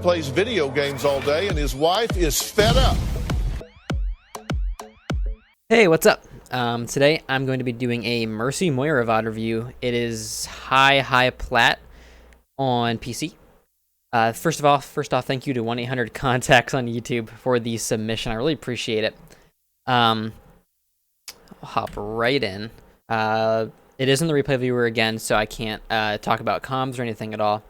plays video games all day, and his wife is fed up. Hey, what's up? Today I'm going to be doing a Mercy Moira VOD review. It is high plat on PC. First off, thank you to 1-800-CONTACTS on YouTube for the submission. I really appreciate it. I'll hop right in. It is in the replay viewer again, so I can't talk about comms or anything at all.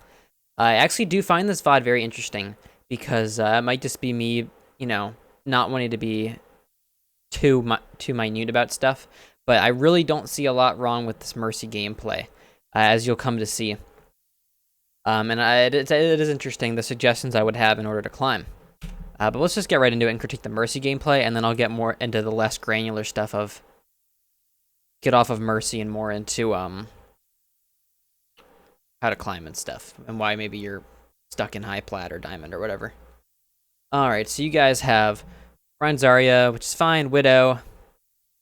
I actually do find this VOD very interesting because it might just be me, you know, not wanting to be too minute about stuff, but I really don't see a lot wrong with this Mercy gameplay, as you'll come to see. And it is interesting, the suggestions I would have in order to climb. But let's just get right into it and critique the Mercy gameplay, and then I'll get more into the less granular stuff of get off of Mercy and more into how to climb and stuff, and why maybe you're stuck in high plat or diamond or whatever. Alright, so you guys have Zarya, which is fine, Widow.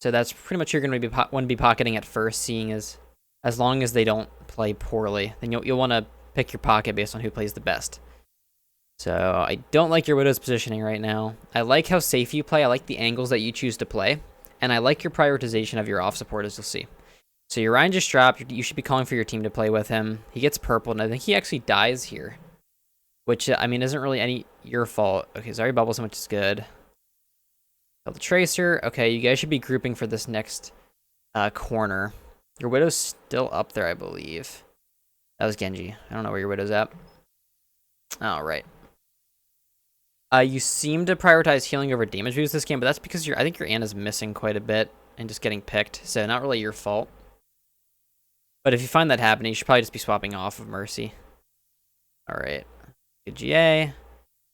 So that's pretty much you're going to want to be pocketing at first, seeing as long as they don't play poorly, then you'll want to pick your pocket based on who plays the best. So I don't like your Widow's positioning right now. I like how safe you play. I like the angles that you choose to play, and I like your prioritization of your off support, as you'll see. So your Ryan just dropped. You should be calling for your team to play with him. He gets purple, and I think he actually dies here, which I mean isn't really your fault. Okay, Zarya bubbles him, which is good. The Tracer. Okay, you guys should be grouping for this next corner. Your Widow's still up there, I believe. That was Genji. I don't know where your Widow's at. All right. You seem to prioritize healing over damage boost this game, but that's because I think your Ana's missing quite a bit and just getting picked, so not really your fault. But if you find that happening, you should probably just be swapping off of Mercy. All right. Good GA.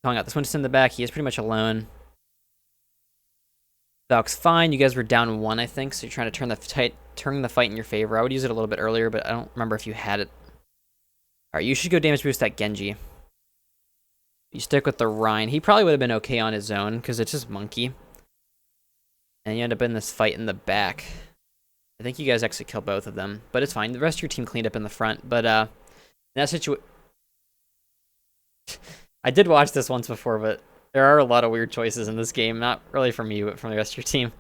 Calling out this Winston in the back. He is pretty much alone. Valk's fine. You guys were down 1, I think, so you're trying to turn the fight in your favor. I would use it a little bit earlier, but I don't remember if you had it. Alright, you should go damage boost that Genji. You stick with the Rhine. He probably would have been okay on his own, because it's just Monkey. And you end up in this fight in the back. I think you guys actually kill both of them, but it's fine. The rest of your team cleaned up in the front, but in that situation... I did watch this once before, but there are a lot of weird choices in this game. Not really from you, but from the rest of your team.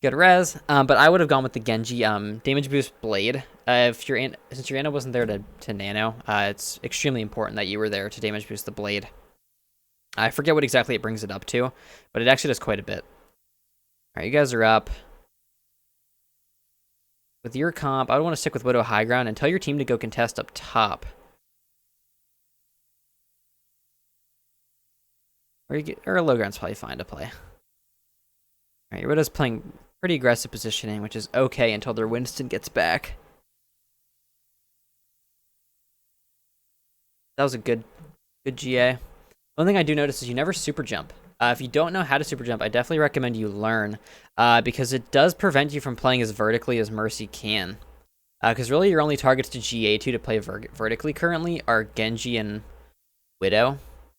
Good res. But I would have gone with the Genji damage boost blade. Since your Ana wasn't there to nano, it's extremely important that you were there to damage boost the blade. I forget what exactly it brings it up to, but it actually does quite a bit. Alright, you guys are up. With your comp, I would want to stick with Widow high ground and tell your team to go contest up top. Or low ground's probably fine to play. Alright, your Widow's playing pretty aggressive positioning, which is okay until their Winston gets back. That was a good GA. One thing I do notice is you never super jump. If you don't know how to super jump, I definitely recommend you learn, because it does prevent you from playing as vertically as Mercy can. Because really your only targets to GA2 to play vertically currently are Genji and Widow.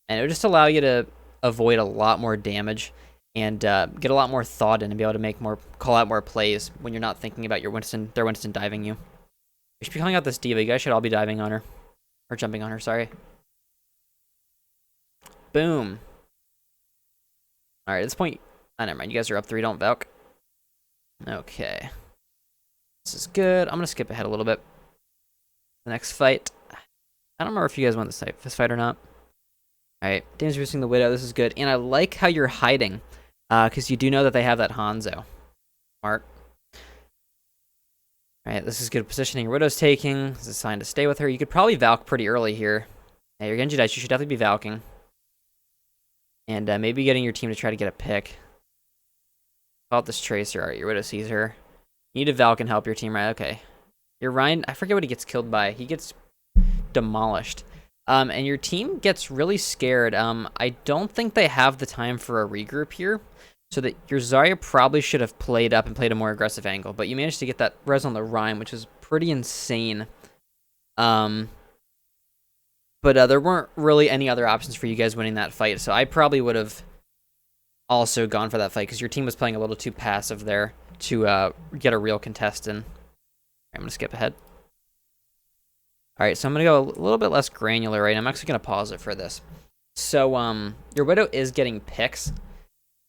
And it would just allow you to avoid a lot more damage and get a lot more thought in and be able to call out more plays when you're not thinking about their Winston diving you. You should be calling out this D.Va. You guys should all be diving on her. Or jumping on her, sorry. Boom. Alright, at this point... Oh, never mind. You guys are up 3, don't Valk. Okay. This is good. I'm going to skip ahead a little bit. The next fight. I don't remember if you guys want this fight or not. Alright, damage boosting the Widow. This is good. And I like how you're hiding. Because you do know that they have that Hanzo. Smart. Alright, this is good positioning. Widow's taking. This is a sign to stay with her. You could probably Valk pretty early here. Hey, your Genji dice. You should definitely be Valking. And maybe getting your team to try to get a pick. Call out this Tracer. Alright, your Widow sees her. You need to Valk and help your team, right? Okay. Your Ryan, I forget what he gets killed by. He gets demolished. And your team gets really scared. I don't think they have the time for a regroup here. So that your Zarya probably should have played up and played a more aggressive angle. But you managed to get that res on the Rhyme, which is pretty insane. But there weren't really any other options for you guys winning that fight. So I probably would have also gone for that fight. Because your team was playing a little too passive there to get a real contest in. I'm going to skip ahead. Alright, so I'm going to go a little bit less granular, right? I'm actually going to pause it for this. So your Widow is getting picks,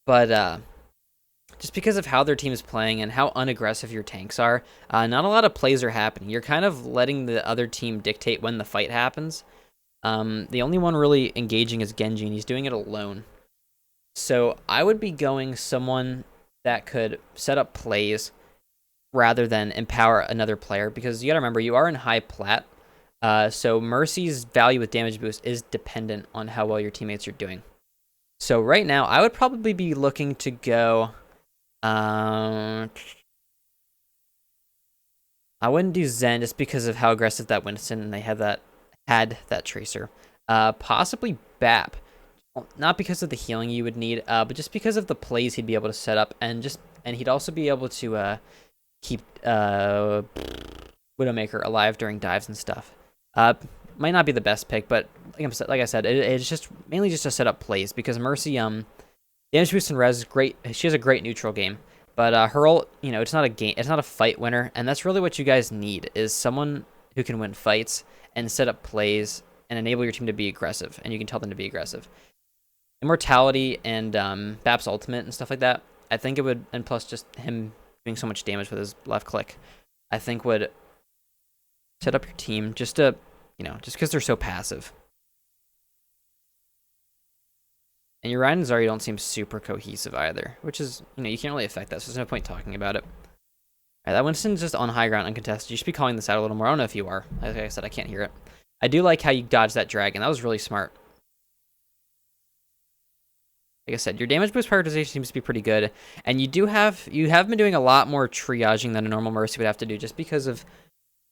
but just because of how their team is playing and how unaggressive your tanks are, not a lot of plays are happening. You're kind of letting the other team dictate when the fight happens. The only one really engaging is Genji, and he's doing it alone. So I would be going someone that could set up plays rather than empower another player, because you gotta remember, you are in high plat. So Mercy's value with damage boost is dependent on how well your teammates are doing. So right now, I would probably be looking to go... I wouldn't do Zen just because of how aggressive that Winston and they had that Tracer. Possibly BAP. Not because of the healing you would need, but just because of the plays he'd be able to set up, and he'd also be able to keep Widowmaker alive during dives and stuff. Might not be the best pick, but like I said, it's just mainly just to set up plays, because Mercy, damage boost and res is great. She has a great neutral game, but her ult, it's not a fight winner, and that's really what you guys need, is someone who can win fights and set up plays and enable your team to be aggressive, and you can tell them to be aggressive. Immortality and BAP's ultimate and stuff like that, I think it would, and plus just him doing so much damage with his left click, I think would set up your team just to, just because they're so passive. And your Ryan and Zarya don't seem super cohesive either, which is, you can't really affect that, so there's no point talking about it. Alright, that Winston's just on high ground, uncontested. You should be calling this out a little more. I don't know if you are. Like I said, I can't hear it. I do like how you dodged that dragon. That was really smart. Like I said, your damage boost prioritization seems to be pretty good, and you have been doing a lot more triaging than a normal Mercy would have to do, just because of,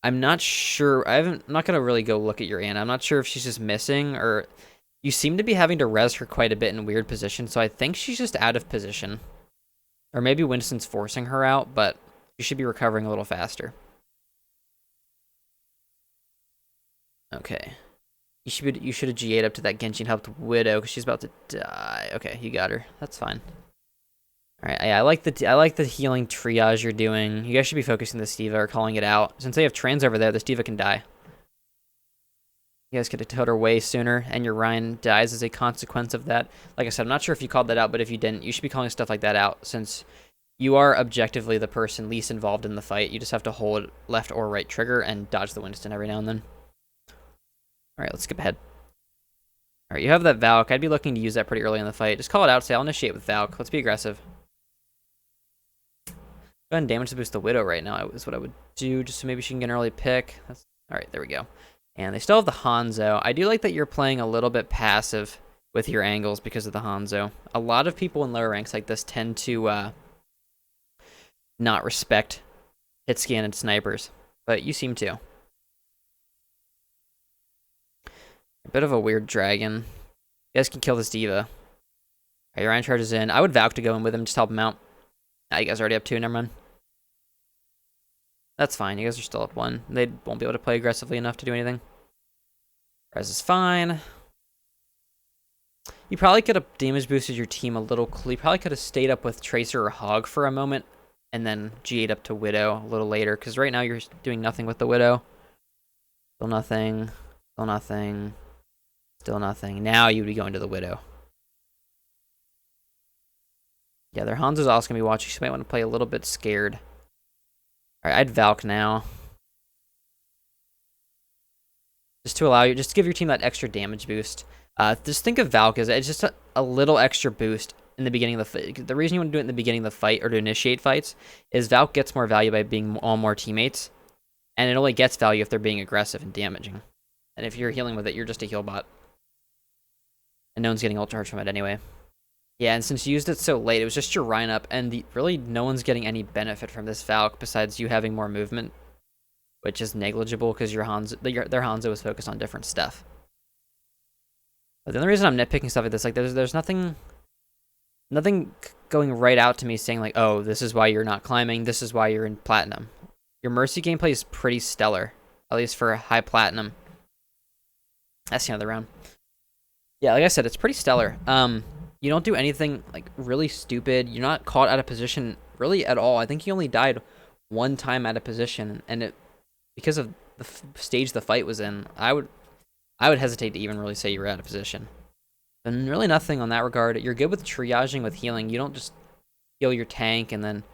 I'm not sure, I'm not gonna really go look at your Ana. I'm not sure if she's just missing, or you seem to be having to res her quite a bit in weird positions, so I think she's just out of position, or maybe Winston's forcing her out, but you should be recovering a little faster. Okay. You should have G8'd up to that Genji and helped Widow, because she's about to die. Okay, you got her. That's fine. Alright, yeah, I like the healing triage you're doing. You guys should be focusing this D.Va or calling it out. Since they have trans over there, this D.Va can die. You guys could have told her way sooner, and your Ryan dies as a consequence of that. Like I said, I'm not sure if you called that out, but if you didn't, you should be calling stuff like that out, since you are objectively the person least involved in the fight. You just have to hold left or right trigger and dodge the Winston every now and then. Alright, let's skip ahead. Alright, you have that Valk. I'd be looking to use that pretty early in the fight. Just call it out, say, I'll initiate with Valk. Let's be aggressive. Go ahead and damage to boost the Widow right now is what I would do, just so maybe she can get an early pick. Alright, there we go. And they still have the Hanzo. I do like that you're playing a little bit passive with your angles because of the Hanzo. A lot of people in lower ranks like this tend to not respect hit scan and snipers, but you seem to. A bit of a weird dragon. You guys can kill this D.Va. Alright, your Ryan charges in. I would Valk to go in with him, just help him out. Nah, you guys are already up 2, never mind. That's fine, you guys are still up 1. They won't be able to play aggressively enough to do anything. Res is fine. You probably could have damage boosted your team a little. You probably could have stayed up with Tracer or Hog for a moment, and then G8 up to Widow a little later, because right now you're doing nothing with the Widow. Still nothing. Still nothing. Still nothing. Now you would be going to the Widow. Yeah, their Hanzo's also going to be watching. She might want to play a little bit scared. Alright, I'd Valk now. Just to allow you, just to give your team that extra damage boost. Just think of Valk as it's just a little extra boost in the beginning of the fight. The reason you want to do it in the beginning of the fight, or to initiate fights, is Valk gets more value by being on more teammates. And it only gets value if they're being aggressive and damaging. And if you're healing with it, you're just a heal bot. And no one's getting ult charge from it anyway. Yeah, and since you used it so late, it was just your Rhine up, and really no one's getting any benefit from this Valk besides you having more movement, which is negligible because their Hanzo is focused on different stuff. But the only reason I'm nitpicking stuff like this, like there's nothing going right out to me saying like, oh, this is why you're not climbing, this is why you're in platinum. Your Mercy gameplay is pretty stellar, at least for high platinum. That's the end of the round. Yeah, like I said, it's pretty stellar. You don't do anything like really stupid. You're not caught out of position really at all. I think you only died one time out of position, and it because of the stage the fight was in. I would hesitate to even really say you were out of position. And really nothing on that regard. You're good with triaging with healing. You don't just heal your tank and then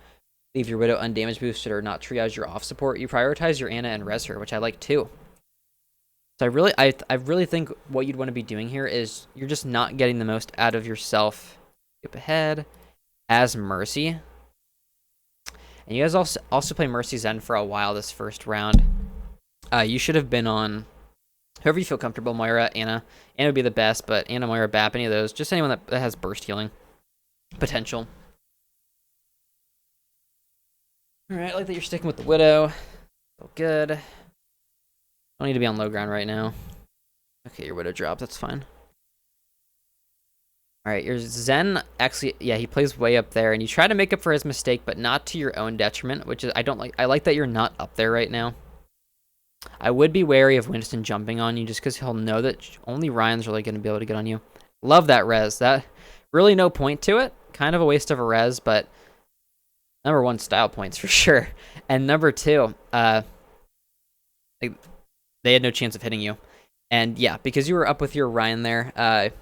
leave your Widow undamage boosted or not triage your off support. You prioritize your Ana and res her, which I like too. So I really think what you'd want to be doing here is you're just not getting the most out of yourself. Skip ahead. As Mercy. And you guys also play Mercy Zen for a while this first round. You should have been on whoever you feel comfortable. Moira, Ana. Ana would be the best, but Ana, Moira, Bap, any of those. Just anyone that has burst healing potential. Alright, I like that you're sticking with the Widow. So good. Don't need to be on low ground right now. Okay, your Widow dropped. That's fine. Alright, your Zen actually, yeah, he plays way up there, and you try to make up for his mistake, but not to your own detriment, which is, I don't like. I like that you're not up there right now. I would be wary of Winston jumping on you, just because he'll know that only Ryan's really going to be able to get on you. Love that res. That, really no point to it. Kind of a waste of a res, but number one, style points for sure. And number two, they had no chance of hitting you. And yeah, because you were up with your Ryan there,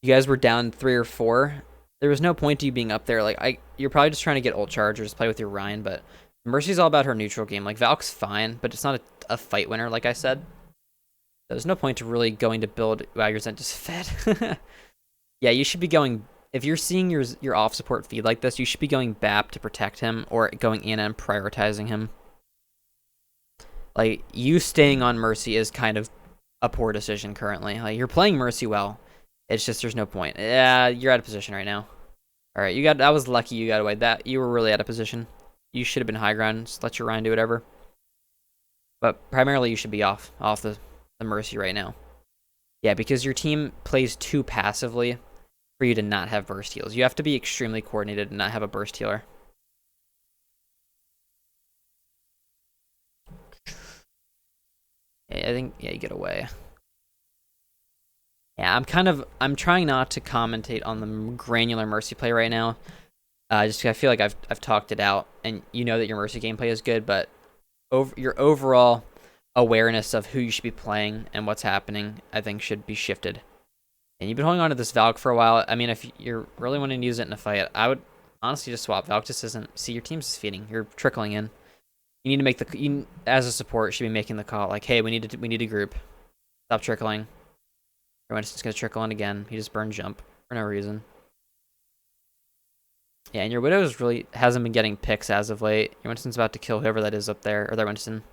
you guys were down 3 or 4. There was no point to you being up there. Like you're probably just trying to get ult charge or just play with your Ryan, but Mercy's all about her neutral game. Like Valk's fine, but it's not a fight winner, like I said. There's no point to really going to build. Wow, your Zen just fed. Yeah, you should be going. If you're seeing your off support feed like this, you should be going BAP to protect him or going Ana and prioritizing him. Like, you staying on Mercy is kind of a poor decision currently. Like, you're playing Mercy well. It's just there's no point. Yeah, you're out of position right now. All right, that was lucky you got away. That you were really out of position. You should have been high ground. Just let your Ryan do whatever. But primarily you should be off the Mercy right now. Yeah, because your team plays too passively for you to not have burst heals. You have to be extremely coordinated and not have a burst healer. Yeah, I think, yeah, you get away. Yeah, I'm trying not to commentate on the granular Mercy play right now. Just 'cause I feel like I've talked it out, and you know that your Mercy gameplay is good, but your overall awareness of who you should be playing and what's happening, I think, should be shifted. And you've been holding on to this Valk for a while. I mean, if you're really wanting to use it in a fight, I would honestly just swap. Valk just isn't. See, your team's just feeding. You're trickling in. You need to make as a support, should be making the call like, hey, we need to group. Stop trickling. Winston's gonna trickle in again. He just burned jump for no reason. Yeah, and your Widow's really hasn't been getting picks as of late. Your Winston's about to kill whoever that is up there, or that Winston.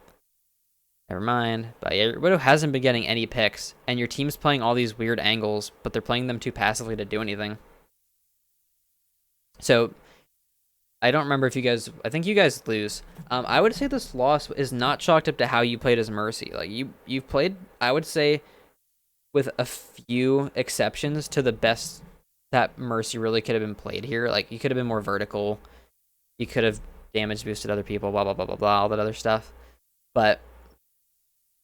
Never mind. But yeah, your Widow hasn't been getting any picks, and your team's playing all these weird angles, but they're playing them too passively to do anything. So, I don't remember if you guys. I think you guys lose. I would say this loss is not chalked up to how you played as Mercy. Like you've played, I would say, with a few exceptions, to the best that Mercy really could have been played here. Like, you could have been more vertical. You could have damage boosted other people, blah, blah, blah, blah, blah, all that other stuff. But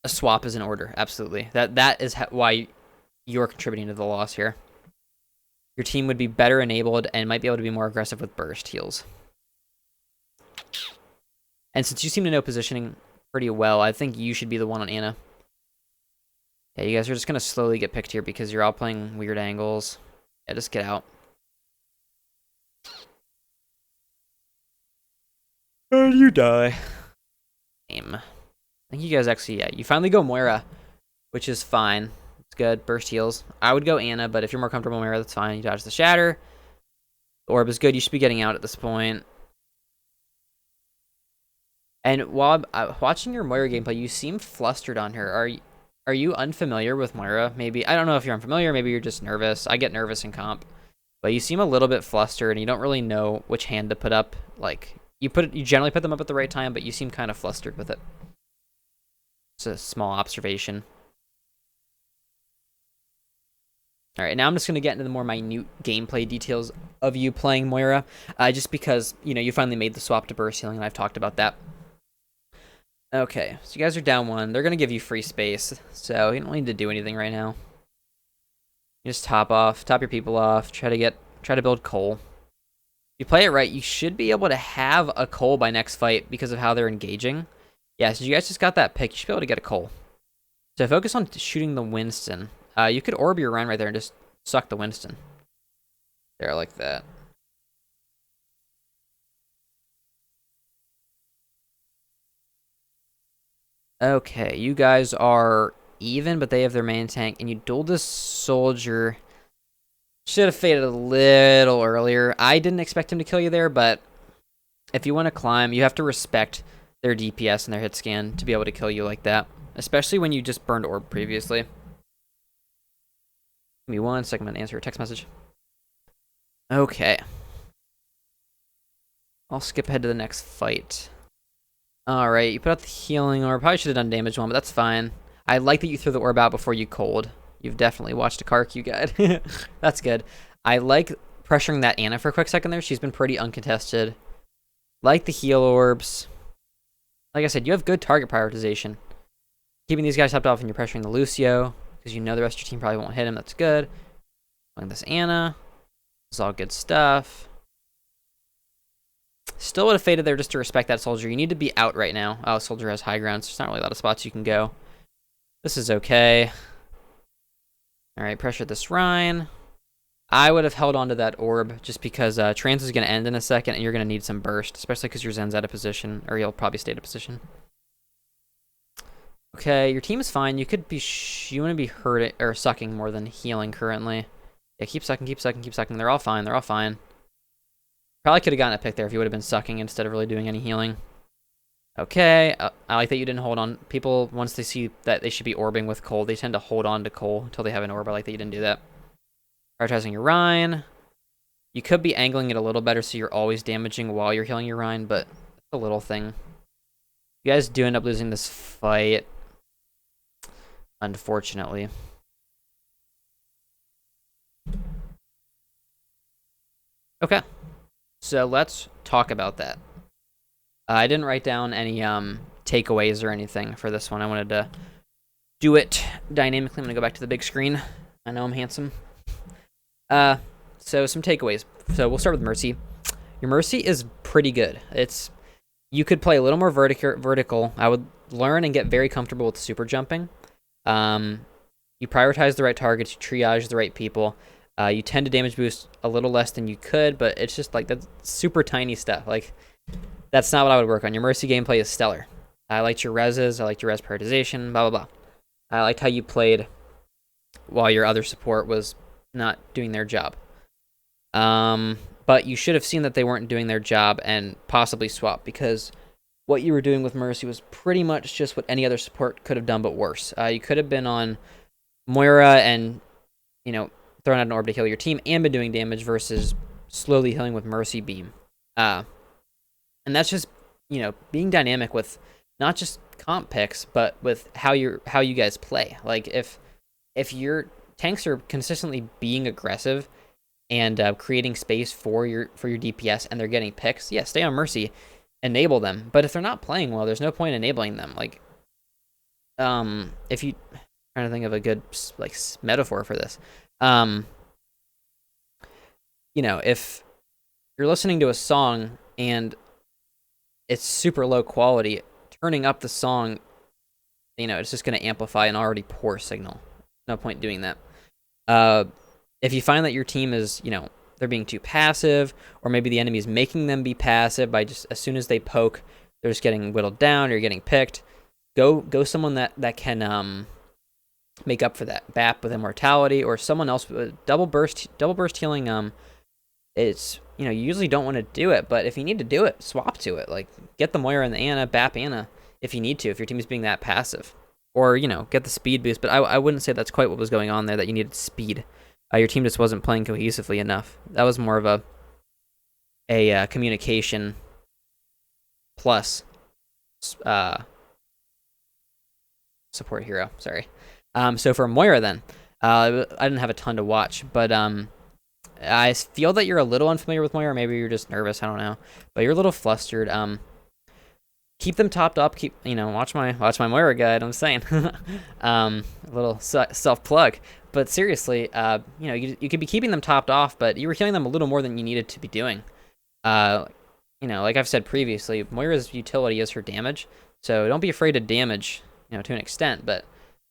a swap is in order, absolutely. That is why you're contributing to the loss here. Your team would be better enabled and might be able to be more aggressive with burst heals. And since you seem to know positioning pretty well, I think you should be the one on Ana. Yeah, you guys are just going to slowly get picked here because you're all playing weird angles. Yeah, just get out. And you die. Aim. I think you guys actually, yeah, you finally go Moira, which is fine. It's good. Burst heals. I would go Ana, but if you're more comfortable Moira, that's fine. You dodge the shatter. The orb is good. You should be getting out at this point. And while I'm watching your Moira gameplay, you seem flustered on her. Are you unfamiliar with Moira? Maybe, I don't know if you're unfamiliar, maybe you're just nervous. I get nervous in comp. But you seem a little bit flustered and you don't really know which hand to put up. Like, you generally put them up at the right time, but you seem kind of flustered with it. It's a small observation. Alright, now I'm just going to get into the more minute gameplay details of you playing Moira. Just because, you know, you finally made the swap to burst healing and I've talked about that. Okay, so you guys are down 1. They're going to give you free space, so you don't need to do anything right now. You just top your people off, try to build coal. If you play it right, you should be able to have a coal by next fight because of how they're engaging. Yeah, so you guys just got that pick, you should be able to get a coal. So focus on shooting the Winston. You could orb your Rein right there and just suck the Winston. There, like that. Okay, you guys are even, but they have their main tank, and you dueled this soldier. Should have faded a little earlier. I didn't expect him to kill you there, but if you want to climb, you have to respect their DPS and their hit scan to be able to kill you like that, especially when you just burned orb previously. Give me 1 second, I'm gonna answer a text message. Okay. I'll skip ahead to the next fight. Alright, you put out the healing orb. Probably should have done damage one, but that's fine. I like that you threw the orb out before you cold. You've definitely watched a Karq guide. That's good. I like pressuring that Ana for a quick second there. She's been pretty uncontested. Like the heal orbs. Like I said, you have good target prioritization. Keeping these guys topped off and you're pressuring the Lucio, because you know the rest of your team probably won't hit him. That's good. Playing this Ana. This is all good stuff. Still would have faded there just to respect that soldier. You need to be out right now. Oh, soldier has high ground, so there's not really a lot of spots you can go. This is okay. Alright, pressure this Rein. I would have held on to that orb just because trans is going to end in a second and you're going to need some burst, especially because your Zen's out of position, or you'll probably stay out of position. Okay, your team is fine. You could be you want to be hurting or sucking more than healing currently. Yeah, keep sucking, keep sucking, keep sucking. They're all fine. They're all fine. Probably could have gotten a pick there if you would have been sucking instead of really doing any healing. Okay, I like that you didn't hold on. People, once they see that they should be orbing with Cole, they tend to hold on to Cole until they have an orb. I like that you didn't do that. Prioritizing your Rein. You could be angling it a little better so you're always damaging while you're healing your Rein, but it's a little thing. You guys do end up losing this fight, unfortunately. Okay, so let's talk about that. I didn't write down any takeaways or anything for this one. I wanted to do it dynamically. I'm going to go back to the big screen. I know I'm handsome. So some takeaways. So we'll start with Mercy. Your Mercy is pretty good. You could play a little more vertical. I would learn and get very comfortable with super jumping. You prioritize the right targets. You triage the right people. You tend to damage boost a little less than you could, but it's just like that's super tiny stuff. Like, that's not what I would work on. Your Mercy gameplay is stellar. I liked your reses. I liked your res prioritization, blah, blah, blah. I liked how you played while your other support was not doing their job. But you should have seen that they weren't doing their job and possibly swap, because what you were doing with Mercy was pretty much just what any other support could have done, but worse. You could have been on Moira and, you know, thrown out an orb to heal your team and been doing damage versus slowly healing with Mercy Beam. And that's just, you know, being dynamic with not just comp picks, but with how you guys play. Like, if your tanks are consistently being aggressive and creating space for your DPS and they're getting picks, yeah, stay on Mercy, enable them. But if they're not playing well, there's no point enabling them. Like, if you trying to think of a good like metaphor for this, you know, if you're listening to a song and it's super low quality, turning up the song, you know, it's just going to amplify an already poor signal. No point doing that. If you find that your team is, you know, they're being too passive, or maybe the enemy is making them be passive by just as soon as they poke, they're just getting whittled down or you're getting picked, go someone that can make up for that. BAP with Immortality, or someone else with double burst healing. It's, you know, you usually don't want to do it, but if you need to do it, swap to it. Like, get the Moira and the Ana, BAP Ana if you need to, if your team is being that passive. Or, you know, get the speed boost, but I wouldn't say that's quite what was going on there, that you needed speed. Your team just wasn't playing cohesively enough. That was more of a communication plus support hero, sorry. So for Moira then, I didn't have a ton to watch, but I feel that you're a little unfamiliar with Moira. Maybe you're just nervous, I don't know. But you're a little flustered. Keep them topped up. Keep, you know, watch my Moira guide. I'm saying, a little self plug. But seriously, you know, you could be keeping them topped off, but you were healing them a little more than you needed to be doing. You know, like I've said previously, Moira's utility is her damage, so don't be afraid to damage, you know, to an extent. But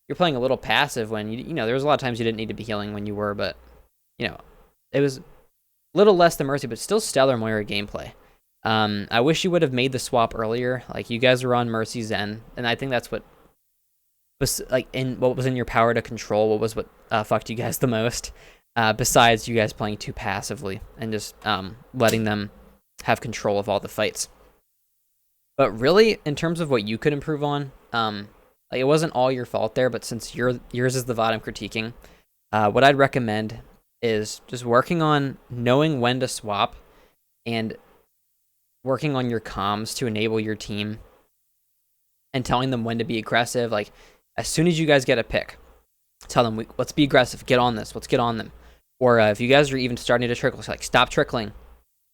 you're playing a little passive when you know there was a lot of times you didn't need to be healing when you were, but you know it was a little less than Mercy, but still stellar Moira gameplay. I wish you would have made the swap earlier. Like, you guys were on Mercy Zen, and I think that's what was like in what was in your power to control. What was what fucked you guys the most, besides you guys playing too passively and just letting them have control of all the fights. But really, in terms of what you could improve on, like, it wasn't all your fault there, but since yours is the VOD I'm critiquing, what I'd recommend is just working on knowing when to swap and working on your comms to enable your team and telling them when to be aggressive. Like, as soon as you guys get a pick, tell them, let's be aggressive, get on this, let's get on them. Or if you guys are even starting to trickle, it's like, stop trickling.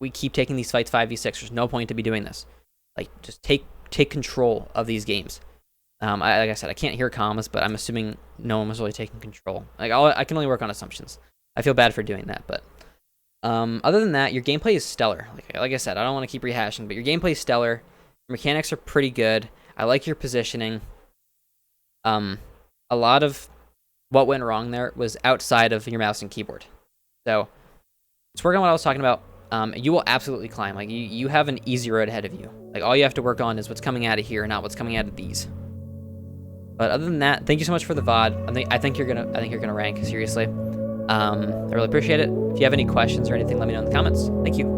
We keep taking these fights 5v6. There's no point to be doing this. Like, just take control of these games. Like I said, I can't hear comms, but I'm assuming no one was really taking control. Like, I can only work on assumptions. I feel bad for doing that, but other than that, your gameplay is stellar. Like I said, I don't want to keep rehashing, but your gameplay is stellar. Your mechanics are pretty good. I like your positioning. A lot of what went wrong there was outside of your mouse and keyboard. So, let's work on what I was talking about. You will absolutely climb. Like, you have an easy road ahead of you. Like, all you have to work on is what's coming out of here, not what's coming out of these. But other than that, thank you so much for the VOD. I think you're gonna rank, seriously. I really appreciate it. If you have any questions or anything, let me know in the comments. Thank you.